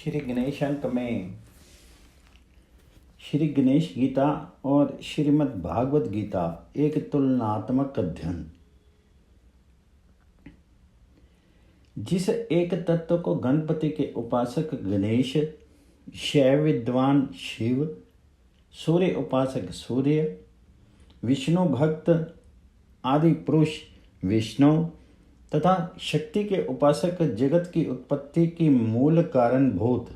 श्री गणेश अंक में श्री गणेश गीता और श्रीमद् भागवत गीता एक तुलनात्मक अध्ययन। जिस एक तत्व को गणपति के उपासक गणेश, शैव विद्वान शिव, सूर्य उपासक सूर्य, विष्णु भक्त आदि पुरुष विष्णु तथा शक्ति के उपासक जगत की उत्पत्ति की मूल कारणभूत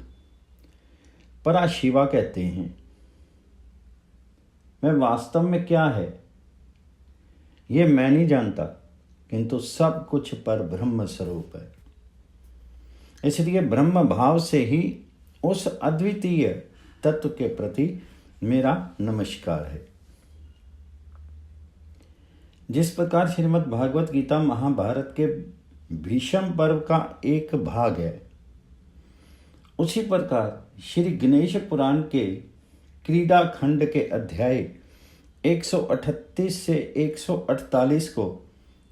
पराशिवा कहते हैं, वह वास्तव में क्या है ये मैं नहीं जानता, किंतु सब कुछ पर ब्रह्म स्वरूप है। इसलिए ब्रह्म भाव से ही उस अद्वितीय तत्व के प्रति मेरा नमस्कार है। जिस प्रकार श्रीमद् भागवत गीता महाभारत के भीष्म पर्व का एक भाग है, उसी प्रकार श्री गणेश पुराण के क्रीड़ा खंड के अध्याय 138 से 148 को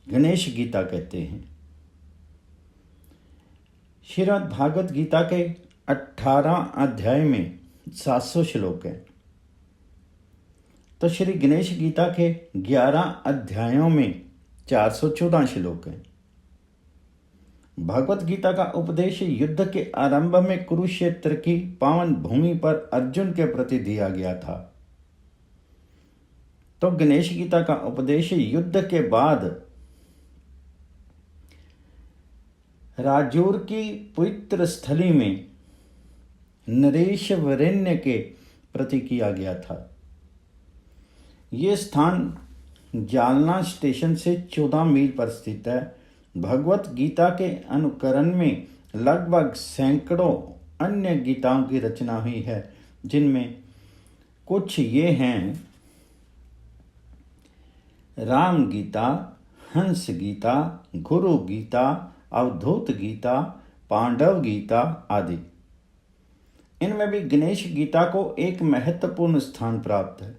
गणेश गीता कहते हैं। श्रीमद् भागवत गीता के 18 अध्याय में 700 श्लोक हैं, तो श्री गणेश गीता के 11 अध्यायों में 414 श्लोक हैं। भागवत गीता का उपदेश युद्ध के आरंभ में कुरुक्षेत्र की पावन भूमि पर अर्जुन के प्रति दिया गया था, तो गणेश गीता का उपदेश युद्ध के बाद राजौर की पवित्र स्थली में नरेश वरेण्य के प्रति किया गया था। ये स्थान जालना स्टेशन से 14 मील पर स्थित है। भगवत गीता के अनुकरण में लगभग सैकड़ों अन्य गीताओं की रचना हुई है, जिनमें कुछ ये हैं: राम गीता, हंस गीता, गुरु गीता, अवधूत गीता, पांडव गीता आदि। इनमें भी गणेश गीता को एक महत्वपूर्ण स्थान प्राप्त है।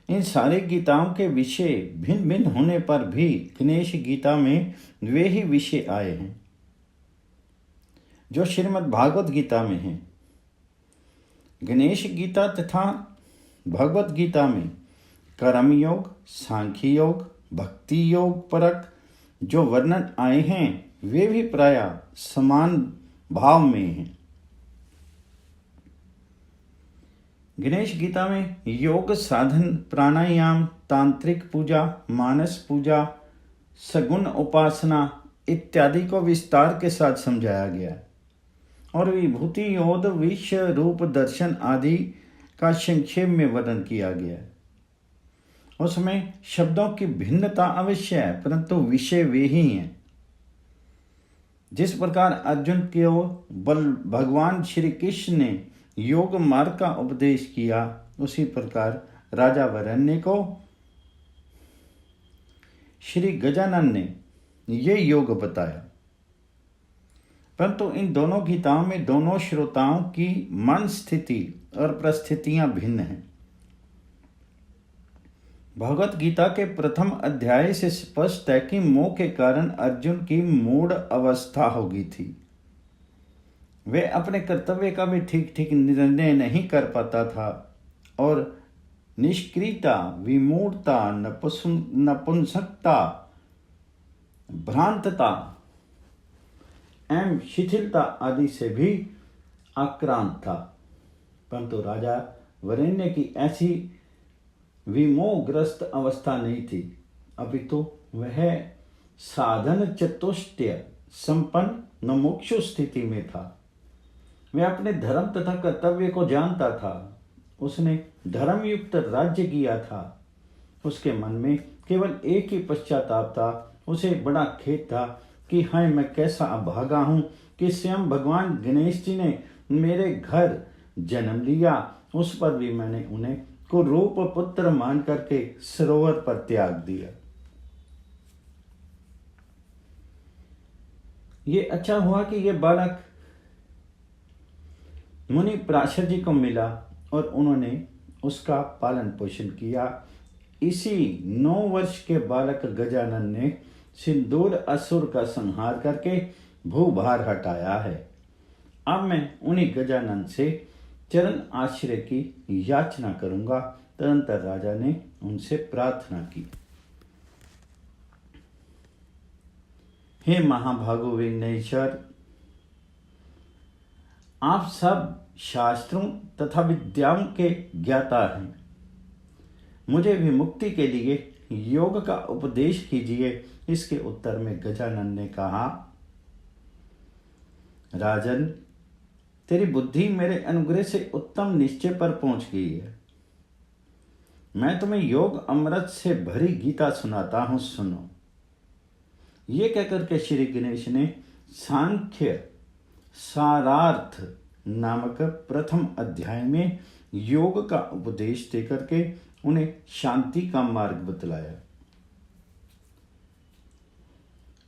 इन सारी गीताओं के विषय भिन्न भिन्न होने पर भी गणेश गीता में वे ही विषय आए हैं जो श्रीमद् भागवत गीता में हैं। गणेश गीता तथा भगवत गीता में कर्म योग, सांख्य योग, भक्ति योग परक जो वर्णन आए हैं, वे भी प्रायः समान भाव में हैं। गणेश गीता में योग साधन, प्राणायाम, तांत्रिक पूजा, मानस पूजा, सगुण उपासना इत्यादि को विस्तार के साथ समझाया गया है और विभूति योग, विश्व रूप दर्शन आदि का संक्षेप में वर्णन किया गया है। उसमें शब्दों की भिन्नता अवश्य है, परंतु विषय वे ही हैं। जिस प्रकार अर्जुन को भगवान श्री कृष्ण ने योग मार्ग का उपदेश किया, उसी प्रकार राजा वरेण्य को श्री गजानन ने ये योग बताया। परंतु इन दोनों गीताओं में दोनों श्रोताओं की मन स्थिति और परिस्थितियां भिन्न हैं। भगवत गीता के प्रथम अध्याय से स्पष्ट है कि मोह के कारण अर्जुन की मूढ़ अवस्था हो गई थी। वे अपने कर्तव्य का भी ठीक ठीक निर्णय नहीं कर पाता था और निष्क्रियता, विमूढ़ता, नपुंसकता, भ्रांतता एवं शिथिलता आदि से भी आक्रांत था। परंतु राजा वरेण्य की ऐसी विमोहग्रस्त अवस्था नहीं थी, अपितु वह साधन चतुष्टय संपन्न मुमुक्षु स्थिति में था। वह अपने धर्म तथा कर्तव्य को जानता था। उसने धर्मयुक्त राज्य किया था। उसके मन में केवल एक ही पश्चाताप था। उसे बड़ा खेद था कि हाय, मैं कैसा अभागा हूँ कि स्वयं भगवान गणेश जी ने मेरे घर जन्म लिया, उस पर भी मैंने उन्हें कुरूप पुत्र मान करके सरोवर पर त्याग दिया। ये अच्छा हुआ कि ये बालक मुनि पराशर जी को मिला और उन्होंने उसका पालन पोषण किया। इसी 9 वर्ष के बालक गजानन ने सिंदूर असुर का संहार करके भूभार हटाया है। अब मैं उन्हीं गजानन से चरण आश्रय की याचना करूंगा। तदंतर राजा ने उनसे प्रार्थना की, हे महाभागो विघ्नेश्वर, आप सब शास्त्रों तथा विद्याओं के ज्ञाता हैं। मुझे भी मुक्ति के लिए योग का उपदेश कीजिए। इसके उत्तर में गजानन ने कहा, राजन, तेरी बुद्धि मेरे अनुग्रह से उत्तम निश्चय पर पहुंच गई है। मैं तुम्हें योग अमृत से भरी गीता सुनाता हूं, सुनो। ये कहकर के श्री गणेश ने सांख्य सारार्थ नामक प्रथम अध्याय में योग का उपदेश देकर के उन्हें शांति का मार्ग बतलाया।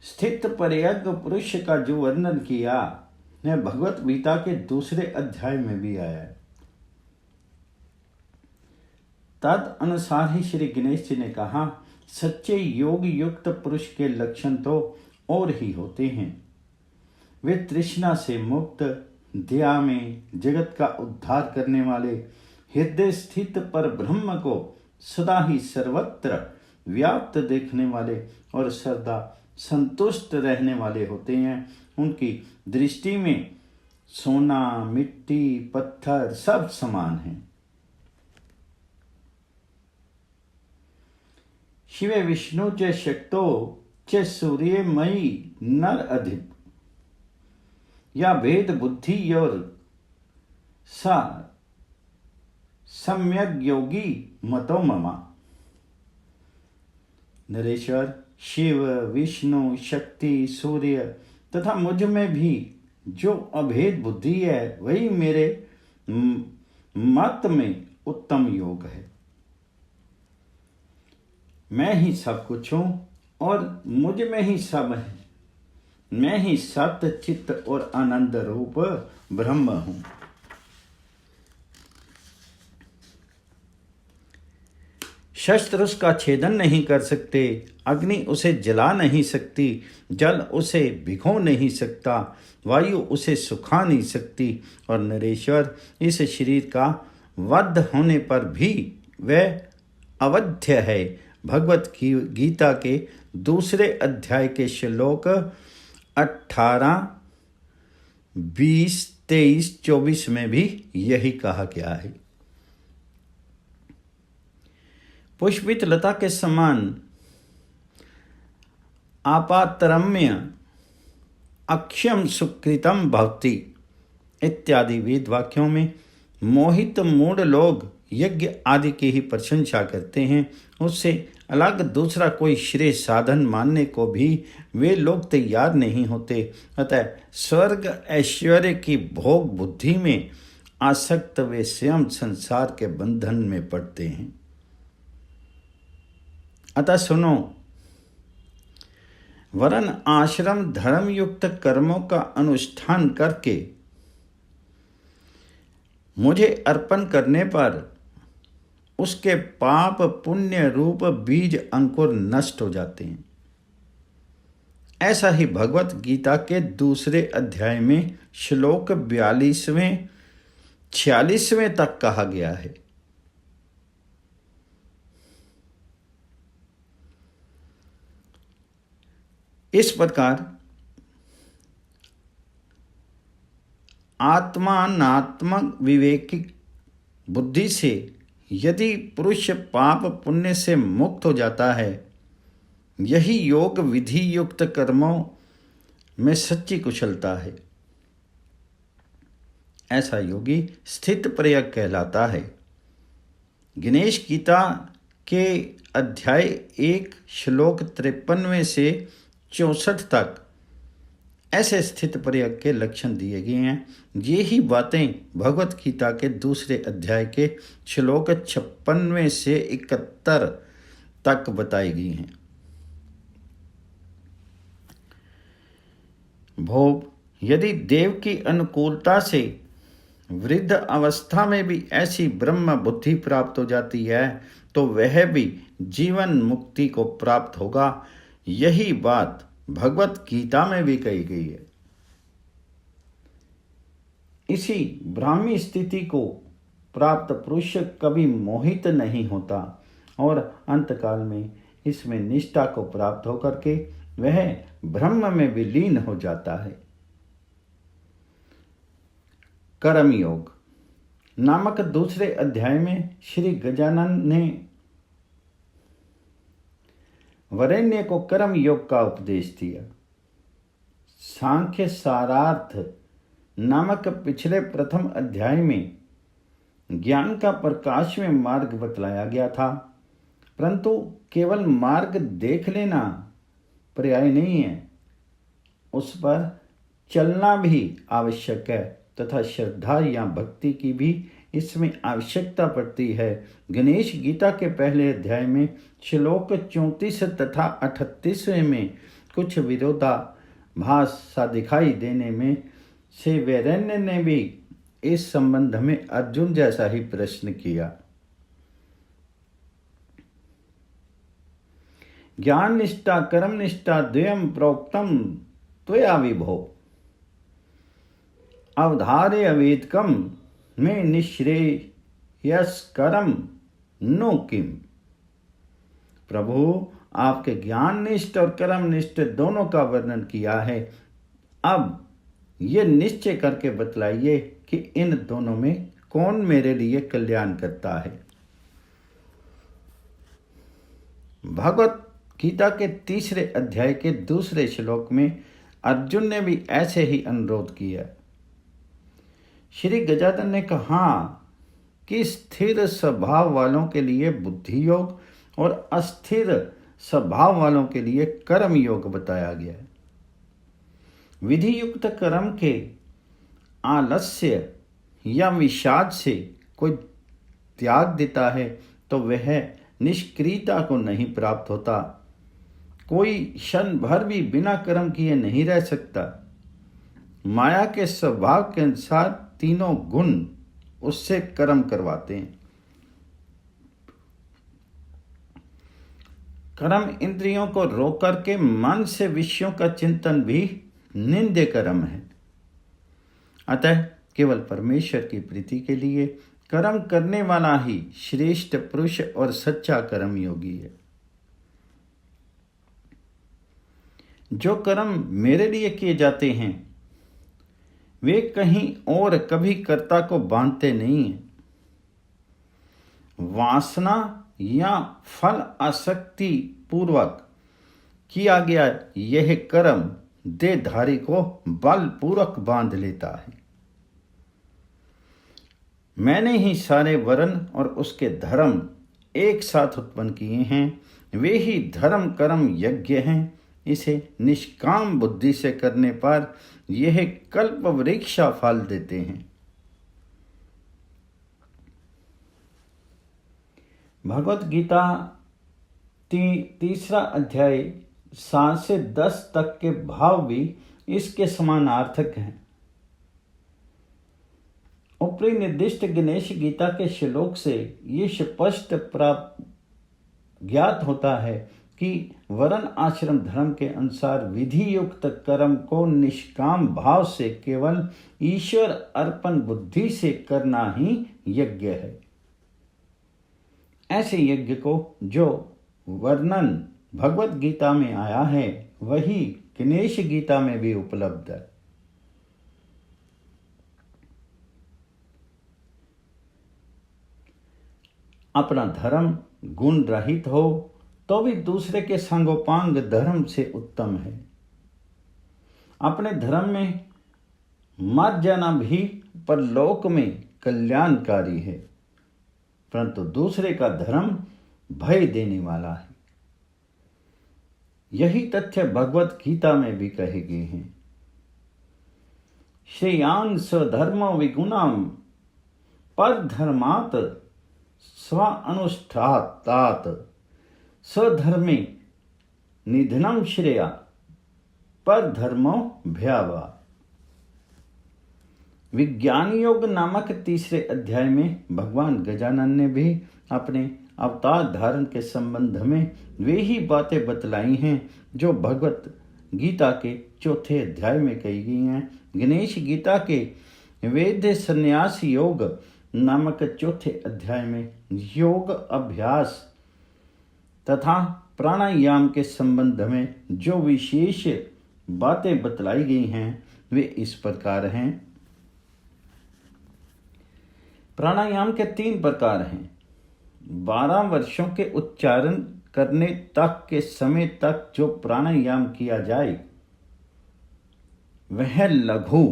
स्थित प्रयज्ञ पुरुष का जो वर्णन किया वह भगवत गीता के दूसरे अध्याय में भी आया है। तद अनुसार ही श्री गणेश जी ने कहा, सच्चे योग युक्त पुरुष के लक्षण तो और ही होते हैं। वे तृष्णा से मुक्त, दया में जगत का उद्धार करने वाले, हृदय स्थित पर ब्रह्म को सदा ही सर्वत्र व्याप्त देखने वाले और सदा संतुष्ट रहने वाले होते हैं। उनकी दृष्टि में सोना, मिट्टी, पत्थर सब समान हैं। शिवे विष्णु च शक्तो च सूर्यमयी नर अधिप, या भेद बुद्धि और सा सम्यक योगी मतो ममा। नरेश्वर, शिव, विष्णु, शक्ति, सूर्य तथा मुझ में भी जो अभेद बुद्धि है वही मेरे मत में उत्तम योग है। मैं ही सब कुछ हूं और मुझ में ही सब है। मैं ही सत्य, चित्त और आनंद रूप ब्रह्म हूं। शस्त्र उसका छेदन नहीं कर सकते, अग्नि उसे जला नहीं सकती, जल उसे भिगो नहीं सकता, वायु उसे सुखा नहीं सकती और नरेश्वर, इस शरीर का वध होने पर भी वह अवध्य है। भगवत गीता के दूसरे अध्याय के श्लोक 18, 20, 23, 24 में भी यही कहा गया है। पुष्पित लता के समान आपातरम्य अक्षम सुकृतम भवति इत्यादि वेद वाक्यों में मोहित मूढ़ लोग यज्ञ आदि की ही प्रशंसा करते हैं। उससे अलग दूसरा कोई श्रेय साधन मानने को भी वे लोग तैयार नहीं होते। अतः स्वर्ग ऐश्वर्य की भोग बुद्धि में आसक्त वे स्वयं संसार के बंधन में पड़ते हैं। अतः सुनो, वरन आश्रम धर्म युक्त कर्मों का अनुष्ठान करके मुझे अर्पण करने पर उसके पाप पुण्य रूप बीज अंकुर नष्ट हो जाते हैं। ऐसा ही भगवत गीता के दूसरे अध्याय में श्लोक 42वें 46वें तक कहा गया है। इस प्रकार आत्मात्मक विवेकी बुद्धि से यदि पुरुष पाप पुण्य से मुक्त हो जाता है, यही योग विधि युक्त कर्मों में सच्ची कुशलता है। ऐसा योगी स्थित प्रयग कहलाता है। गणेश गीता के अध्याय 1 श्लोक 53 से 64 तक ऐसे स्थित प्रयग के लक्षण दिए गए हैं। ये ही बातें भगवत गीता के दूसरे अध्याय के श्लोक 56 से 71 तक बताई गई हैं। भोग, यदि देव की अनुकूलता से वृद्ध अवस्था में भी ऐसी ब्रह्म बुद्धि प्राप्त हो जाती है तो वह भी जीवन मुक्ति को प्राप्त होगा। यही बात भगवत गीता में भी कही गई है। इसी ब्राह्मी स्थिति को प्राप्त पुरुष कभी मोहित नहीं होता और अंतकाल में इसमें निष्ठा को प्राप्त होकर के वह ब्रह्म में विलीन हो जाता है। कर्म योग नामक दूसरे अध्याय में श्री गजानन ने वरेण्य को कर्म योग का उपदेश दिया। सांख्य सारार्थ नामक पिछले प्रथम अध्याय में ज्ञान का प्रकाश में मार्ग बतलाया गया था, परंतु केवल मार्ग देख लेना पर्याय नहीं है, उस पर चलना भी आवश्यक है तथा श्रद्धा या भक्ति की भी इसमें आवश्यकता पड़ती है। गणेश गीता के पहले अध्याय में श्लोक 34 तथा 38वें में कुछ विरोधाभास सा दिखाई देने में से वरेण्य ने भी इस संबंध में अर्जुन जैसा ही प्रश्न किया। ज्ञान निष्ठा कर्म निष्ठा द्वयम प्रोक्तम त्वया विभो अवधार्य वेदकम में निःश्रेयस्करम नो किम। प्रभु, आपके ज्ञान निष्ठ और कर्म निष्ठ दोनों का वर्णन किया है, अब ये निश्चय करके बतलाइए कि इन दोनों में कौन मेरे लिए कल्याण करता है। भगवत गीता के तीसरे अध्याय के दूसरे श्लोक में अर्जुन ने भी ऐसे ही अनुरोध किया। श्री गजानन ने कहा कि स्थिर स्वभाव वालों के लिए बुद्धि योग और अस्थिर स्वभाव वालों के लिए कर्म योग बताया गया है। विधि युक्त कर्म के आलस्य या विषाद से कोई त्याग देता है तो वह निष्क्रियता को नहीं प्राप्त होता। कोई क्षण भर भी बिना कर्म किए नहीं रह सकता। माया के स्वभाव के अनुसार तीनों गुण उससे कर्म करवाते हैं। कर्म इंद्रियों को रोक करके मन से विषयों का चिंतन भी निंद्य कर्म है। अतः केवल परमेश्वर की प्रीति के लिए कर्म करने वाला ही श्रेष्ठ पुरुष और सच्चा कर्म योगी है। जो कर्म मेरे लिए किए जाते हैं वे कहीं और कभी कर्ता को बांधते नहीं हैं। वासना या फल आसक्ति पूर्वक किया गया यह कर्म देहधारी को बलपूर्वक बांध लेता है। मैंने ही सारे वर्ण और उसके धर्म एक साथ उत्पन्न किए हैं, वे ही धर्म कर्म यज्ञ हैं। इसे निष्काम बुद्धि से करने पर यह कल्प वृक्षा फल देते हैं। भगवत गीता तीसरा अध्याय 7 से 10 तक के भाव भी इसके समानार्थक हैं। ऊपरी निर्दिष्ट गणेश गीता के श्लोक से ये स्पष्ट प्राप्त ज्ञात होता है कि वर्ण आश्रम धर्म के अनुसार विधि युक्त कर्म को निष्काम भाव से केवल ईश्वर अर्पण बुद्धि से करना ही यज्ञ है। ऐसे यज्ञ को जो वर्णन भगवत गीता में आया है वही गणेश गीता में भी उपलब्ध है। अपना धर्म गुण रहित हो तो भी दूसरे के संगोपांग धर्म से उत्तम है। अपने धर्म में मर जाना भी परलोक में कल्याणकारी है, परंतु दूसरे का धर्म भय देने वाला है। यही तथ्य भगवत गीता में भी कहे गए हैं। श्रेयान स्वधर्म विगुणम पर धर्मात स्व अनुष्ठातात स्वधर्मे निधनम श्रेया पर धर्मो भयावा। विज्ञान योग नामक तीसरे अध्याय में भगवान गजानन ने भी अपने अवतार धारण के संबंध में वे ही बातें बतलाई हैं जो भगवत गीता के चौथे अध्याय में कही गई हैं। गणेश गीता के वेद संन्यास योग नामक चौथे अध्याय में योग अभ्यास तथा प्राणायाम के संबंध में जो विशेष बातें बतलाई गई हैं वे इस प्रकार हैं। प्राणायाम के 3 प्रकार हैं। 12 वर्षों के उच्चारण करने तक के समय तक जो प्राणायाम किया जाए वह लघु,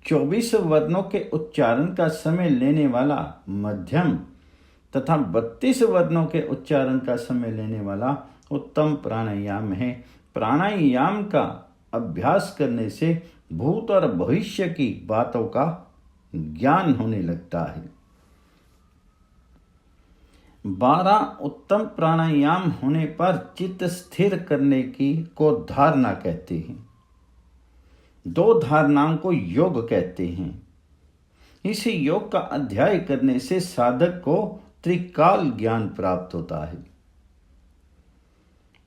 24 वर्णों के उच्चारण का समय लेने वाला मध्यम तथा 32 वर्णों के उच्चारण का समय लेने वाला उत्तम प्राणायाम है। प्राणायाम का अभ्यास करने से भूत और भविष्य की बातों का ज्ञान होने लगता है। 12 उत्तम प्राणायाम होने पर चित्त स्थिर करने की को धारणा कहते हैं। 2 धारणाओं को योग कहते हैं। इस योग का अध्ययन करने से साधक को त्रिकाल ज्ञान प्राप्त होता है।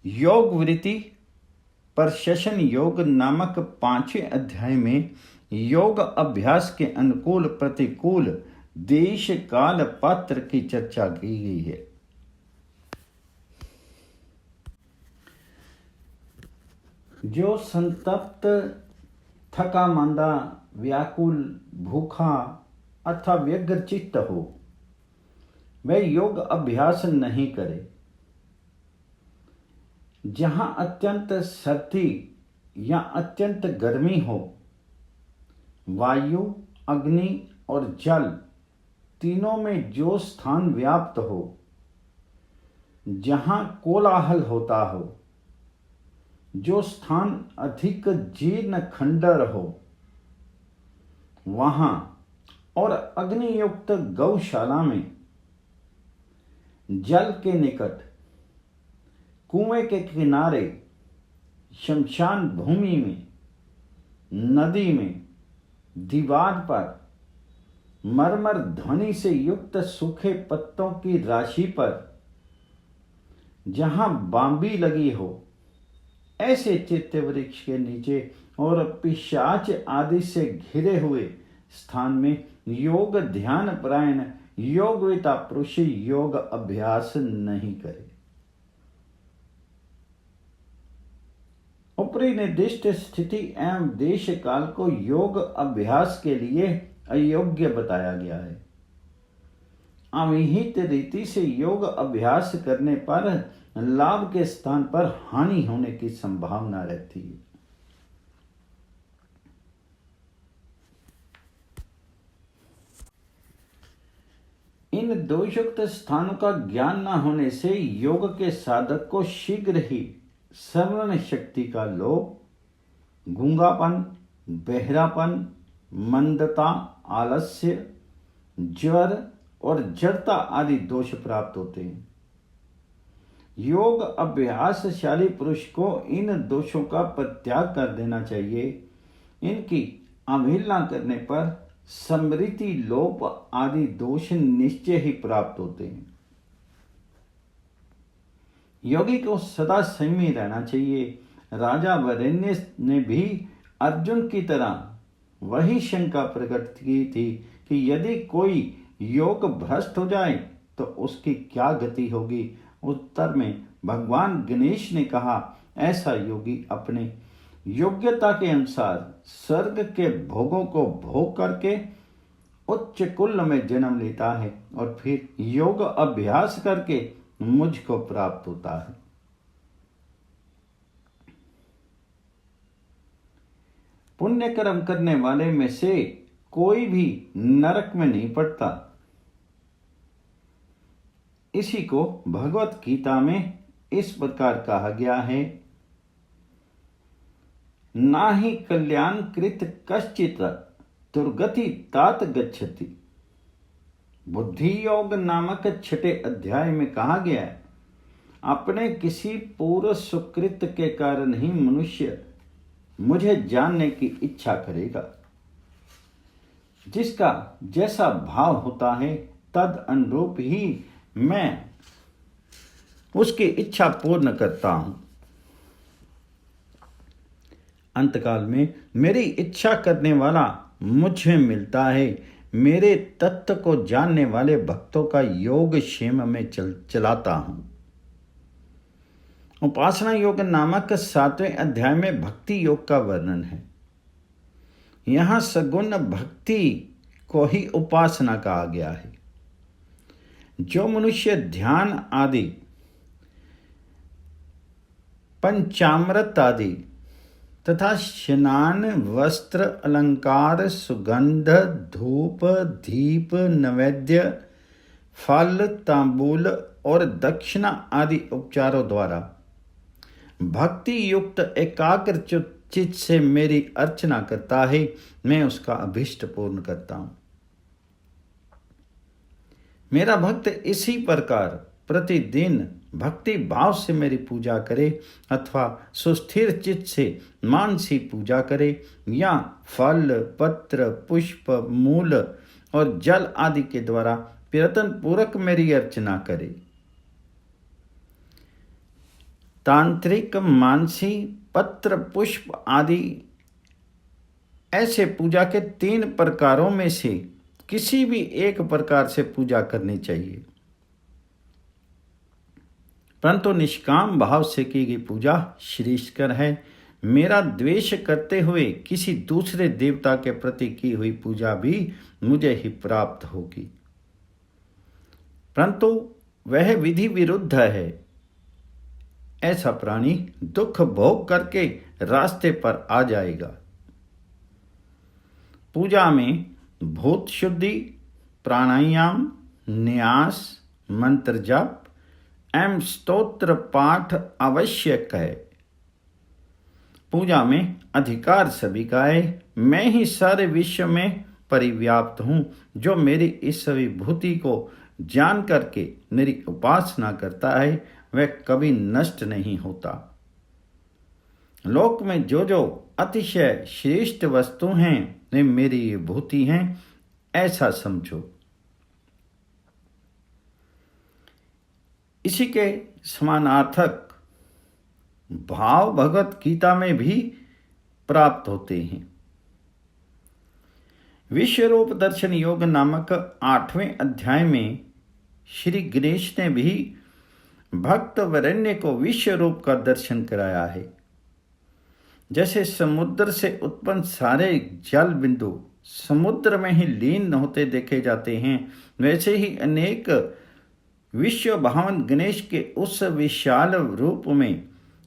योग वृत्ति प्रशसन योग नामक 5वें अध्याय में योग अभ्यास के अनुकूल प्रतिकूल देश काल पात्र की चर्चा की गई है। जो संतप्त, थका मांदा, व्याकुल, भूखा अथवा व्यग्र चित्त हो वह योग अभ्यास नहीं करे। जहां अत्यंत सर्दी या अत्यंत गर्मी हो, वायु, अग्नि और जल तीनों में जो स्थान व्याप्त हो, जहां कोलाहल होता हो, जो स्थान अधिक जीर्ण खंडर हो वहां और अग्नियुक्त गौशाला में, जल के निकट, कुएं के किनारे, शमशान भूमि में, नदी में, दीवार पर, मरमर ध्वनि से युक्त सूखे पत्तों की राशि पर, जहां बांबी लगी हो, ऐसे चित्त वृक्ष के नीचे और पिशाच आदि से घिरे हुए स्थान में योग ध्यान परायण योगविता पुरुष योग अभ्यास नहीं करे। ऊपरी निर्दिष्ट स्थिति एवं देश काल को योग अभ्यास के लिए अयोग्य बताया गया है। अविहित रीति से योग अभ्यास करने पर लाभ के स्थान पर हानि होने की संभावना रहती है। इन दोषयुक्त स्थानों का ज्ञान न होने से योग के साधक को शीघ्र ही श्रवण शक्ति का लोप, गूंगापन, बहरापन, मंदता, आलस्य, ज्वर और जड़ता आदि दोष प्राप्त होते हैं। योग अभ्यासशाली पुरुष को इन दोषों का परित्याग कर देना चाहिए। इनकी अवहेलना करने पर स्मृति लोप आदि दोष निश्चय ही प्राप्त होते हैं। योगी को सदा संयमी रहना चाहिए। राजा वरेण्य ने भी अर्जुन की तरह वही शंका प्रकट की थी कि यदि कोई योग भ्रष्ट हो जाए तो उसकी क्या गति होगी। उत्तर में भगवान गणेश ने कहा, ऐसा योगी अपने योग्यता के अनुसार स्वर्ग के भोगों को भोग करके उच्च कुल में जन्म लेता है और फिर योग अभ्यास करके मुझको प्राप्त होता है। पुण्य कर्म करने वाले में से कोई भी नरक में नहीं पड़ता। इसी को भगवत गीता में इस प्रकार कहा गया है, ना ही कल्याण कृत कश्चित दुर्गति तात गच्छति। बुद्धि योग नामक 6ठे अध्याय में कहा गया है, अपने किसी पूर्व सुकृत के कारण ही मनुष्य मुझे जानने की इच्छा करेगा। जिसका जैसा भाव होता है तद अनुरूप ही मैं उसकी इच्छा पूर्ण करता हूं। अंतकाल में मेरी इच्छा करने वाला मुझ में मिलता है। मेरे तत्व को जानने वाले भक्तों का योग क्षेम में चलाता हूँ। उपासना योग नामक 7वें अध्याय में भक्ति योग का वर्णन है। यहाँ सगुण भक्ति को ही उपासना कहा गया है। जो मनुष्य ध्यान आदि, पंचामृत आदि तथा स्नान, वस्त्र, अलंकार, सुगंध, धूप, दीप, नैवेद्य, फल, तांबूल और दक्षिणा आदि उपचारों द्वारा भक्ति युक्त एकाग्र चित्त से मेरी अर्चना करता है, मैं उसका अभीष्ट पूर्ण करता हूं। मेरा भक्त इसी प्रकार प्रतिदिन भक्ति भाव से मेरी पूजा करे अथवा सुस्थिर चित्त से मानसी पूजा करे या फल, पत्र, पुष्प, मूल और जल आदि के द्वारा प्रयत्न पूर्वक मेरी अर्चना करे। तांत्रिक, मानसी, पत्र, पुष्प आदि ऐसे पूजा के 3 प्रकारों में से किसी भी एक प्रकार से पूजा करनी चाहिए, परंतु निष्काम भाव से की गई पूजा श्रेष्ठकर है। मेरा द्वेष करते हुए किसी दूसरे देवता के प्रति की हुई पूजा भी मुझे ही प्राप्त होगी, परंतु वह विधि विरुद्ध है। ऐसा प्राणी दुख भोग करके रास्ते पर आ जाएगा। पूजा में भूत शुद्धि, प्राणायाम, न्यास, मंत्र जप एवं स्तोत्र पाठ आवश्यक है। पूजा में अधिकार सभी का है। मैं ही सारे विश्व में परिव्याप्त हूँ। जो मेरी इस विभूति को जान करके मेरी उपासना करता है वह कभी नष्ट नहीं होता। लोक में जो जो अतिशय श्रेष्ठ वस्तु हैं वे मेरी विभूति हैं, ऐसा समझो। इसी के समानार्थक भाव भगवत गीता में भी प्राप्त होते हैं। विश्वरूप दर्शन योग नामक 8वें अध्याय में श्री गणेश ने भी भक्त वरेण्य को विश्व रूप का दर्शन कराया है। जैसे समुद्र से उत्पन्न सारे जल बिंदु समुद्र में ही लीन होते देखे जाते हैं, वैसे ही अनेक विश्व भावन गणेश के उस विशाल रूप में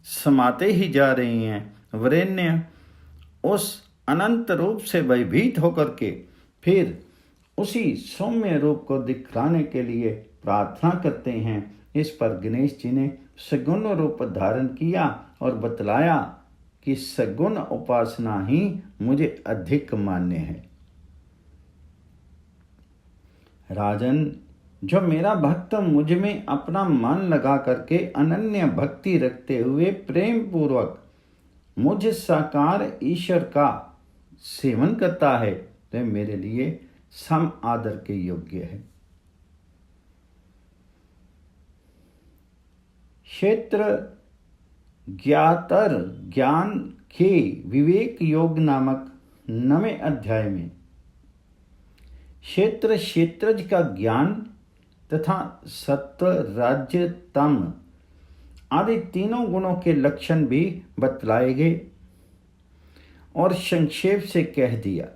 समाते ही जा रहे हैं। वरेण्य उस अनंत रूप से भयभीत होकर के फिर उसी सौम्य रूप को दिखलाने के लिए प्रार्थना करते हैं। इस पर गणेश जी ने सगुण रूप धारण किया और बतलाया कि सगुण उपासना ही मुझे अधिक मान्य है। राजन, जो मेरा भक्त मुझ में अपना मन लगा करके अनन्य भक्ति रखते हुए प्रेम पूर्वक मुझ साकार ईश्वर का सेवन करता है तो मेरे लिए सम आदर के योग्य है। क्षेत्र ज्ञातर ज्ञान के विवेक योग नामक 9वें अध्याय में क्षेत्रज का ज्ञान तथा सत्व, राज्य, तम आदि तीनों गुणों के लक्षण भी बतलाए गए और संक्षेप से कह दिया।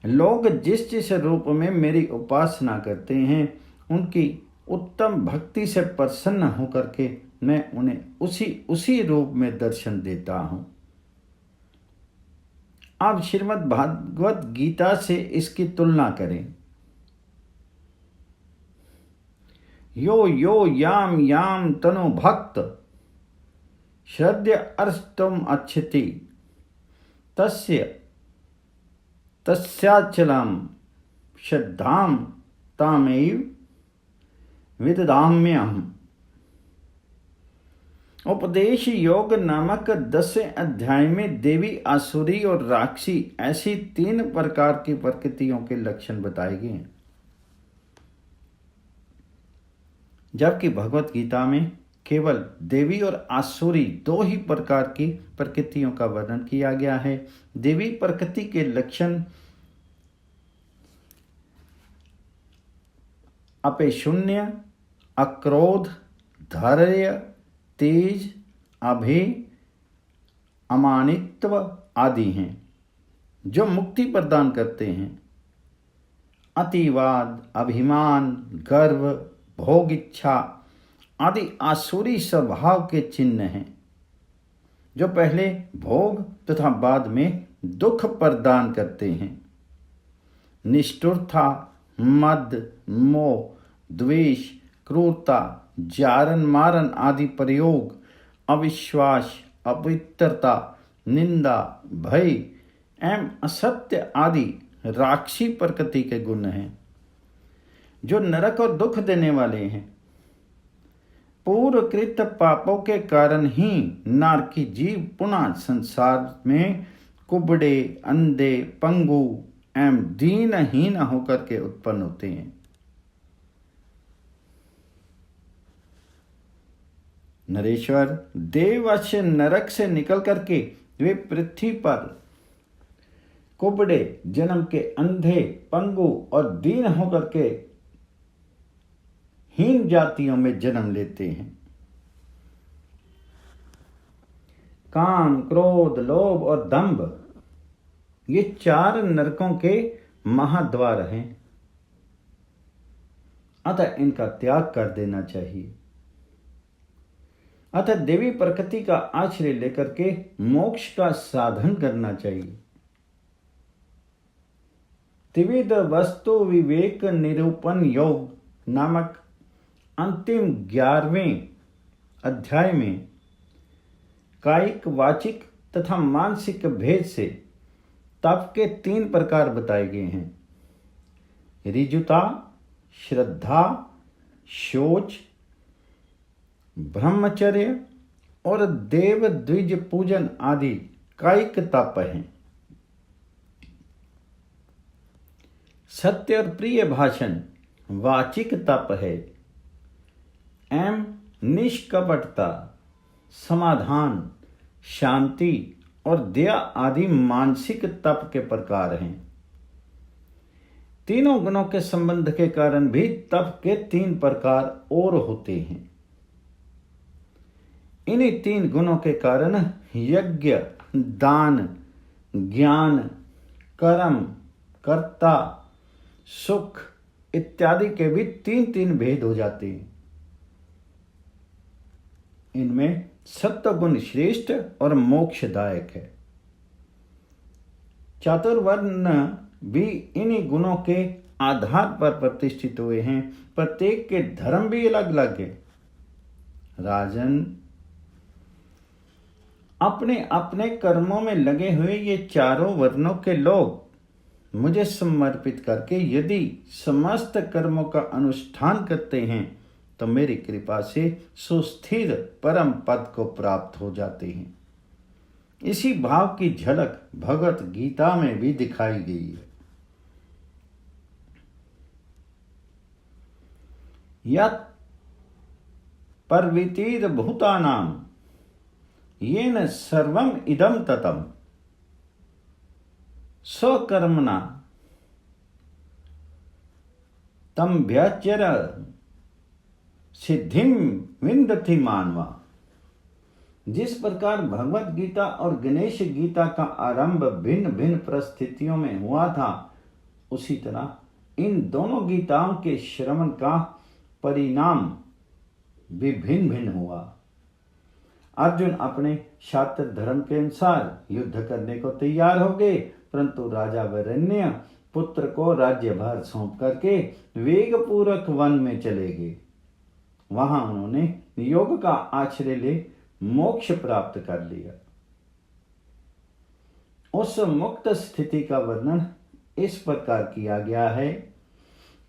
लोग जिस जिस रूप में मेरी उपासना करते हैं उनकी उत्तम भक्ति से प्रसन्न होकर के मैं उन्हें उसी रूप में दर्शन देता हूं। अब श्रीमद् भागवत गीता से इसकी तुलना करें। यो यो याम याम तनु भक्त श्रद्धा अर्ष्टुम अच्छति तस्याचलम श्रद्धाम तामेव विदधाम्यहम्। उपदेश योग नामक 10वें अध्याय में देवी, आसुरी और राक्षसी ऐसी 3 प्रकार की प्रकृतियों के लक्षण बताए गए हैं, जबकि भगवत गीता में केवल देवी और आसुरी दो ही प्रकार की प्रकृतियों का वर्णन किया गया है। देवी प्रकृति के लक्षण अपेशून्य, अक्रोध, धैर्य, तेज, अभय, अमानित्व आदि हैं, जो मुक्ति प्रदान करते हैं। अतिवाद, अभिमान, गर्व, भोग इच्छा आदि आसुरी स्वभाव के चिन्ह हैं, जो पहले भोग तथा बाद में दुख प्रदान करते हैं। निष्ठुरता, मद, मोह, द्वेष, क्रूरता, जारन मारन आदि प्रयोग, अविश्वास, अपवित्रता, निंदा, भय एवं असत्य आदि राक्षसी प्रकृति के गुण हैं, जो नरक और दुख देने वाले हैं। पूर्वकृत पापों के कारण ही नारकी जीव पुनः संसार में कुबड़े, अंधे, पंगु एवं दीनहीन होकर के उत्पन्न होते हैं। नरेश्वर देववश नरक से निकल करके वे पृथ्वी पर कुबड़े जन्म के अंधे, पंगु और दीन होकर के हीन जातियों में जन्म लेते हैं। काम, क्रोध, लोभ और दंभ ये चार नरकों के महाद्वार हैं, अतः इनका त्याग कर देना चाहिए। अतः देवी प्रकृति का आश्रय लेकर के मोक्ष का साधन करना चाहिए। त्रिविध वस्तु विवेक निरूपण योग नामक अंतिम 11वें अध्याय में कायिक, वाचिक तथा मानसिक भेद से तप के 3 प्रकार बताए गए हैं: ऋजुता, श्रद्धा, शौच, ब्रह्मचर्य और देव द्विज पूजन आदि कायिक तप हैं। सत्य और प्रिय भाषण वाचिक तप है एवं निष्कपटता, समाधान, शांति और दया आदि मानसिक तप के प्रकार हैं। तीनों गुणों के संबंध के कारण भी तप के 3 प्रकार और होते हैं। इन्हीं 3 गुणों के कारण यज्ञ, दान, ज्ञान, कर्म, कर्ता, सुख इत्यादि के भी 3 भेद हो जाते हैं। इनमें सत्वगुण श्रेष्ठ और मोक्षदायक है। चातुर्वर्ण भी इन्हीं गुणों के आधार पर प्रतिष्ठित हुए हैं। प्रत्येक के धर्म भी अलग अलग है। राजन, अपने अपने कर्मों में लगे हुए ये चारों वर्णों के लोग मुझे समर्पित करके यदि समस्त कर्मों का अनुष्ठान करते हैं तो मेरी कृपा से सुस्थिर परम पद को प्राप्त हो जाते हैं। इसी भाव की झलक भगवत गीता में भी दिखाई गई है। यत् पर्वितीर भूतानां येन सर्वम इदम ततम स्वकर्मणा तम व्यचर सिद्धिम विंदति मानवा। जिस प्रकार भगवत गीता और गणेश गीता का आरंभ भिन्न भिन्न परिस्थितियों में हुआ था, उसी तरह इन दोनों गीताओं के श्रवण का परिणाम भी भिन्न भिन्न हुआ। अर्जुन अपने शास्त्र धर्म के अनुसार युद्ध करने को तैयार हो गए, परंतु राजा वरेण्य पुत्र को राज्यभार सौंप करके वेग पूर्वक वन में चले गए। वहां उन्होंने योग का आश्रय ले मोक्ष प्राप्त कर लिया। उस मुक्त स्थिति का वर्णन इस प्रकार किया गया है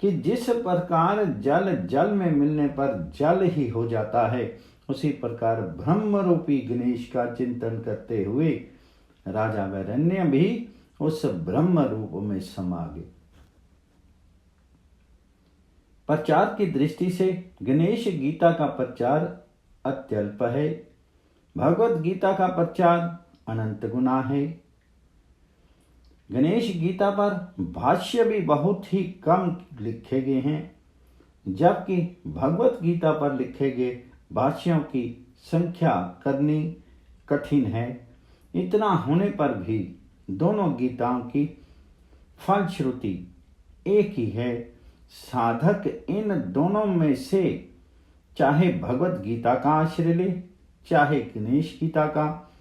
कि जिस प्रकार जल जल में मिलने पर जल ही हो जाता है, उसी प्रकार ब्रह्म रूपी गणेश का चिंतन करते हुए राजा वरेण्य भी उस ब्रह्म रूप में समा गए। प्रचार की दृष्टि से गणेश गीता का प्रचार अत्यल्प है। भगवत गीता का प्रचार अनंत गुना है। गणेश गीता पर भाष्य भी बहुत ही कम लिखे गए हैं, जबकि भगवत गीता पर लिखे गए भाष्यों की संख्या करनी कठिन है। इतना होने पर भी दोनों गीताओं की फलश्रुति एक ही है। साधक इन दोनों में से चाहे भगवत गीता का आश्रय ले, चाहे गणेश गीता का,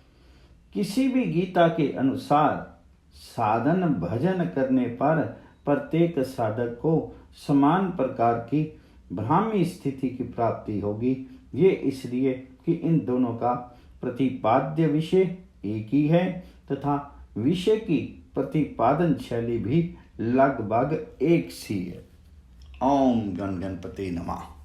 किसी भी गीता के अनुसार साधन भजन करने पर प्रत्येक साधक को समान प्रकार की ब्राह्मी स्थिति की प्राप्ति होगी। ये इसलिए कि इन दोनों का प्रतिपाद्य विषय एक ही है तथा विषय की प्रतिपादन शैली भी लगभग एक सी है। ओम गण गणपति नमः।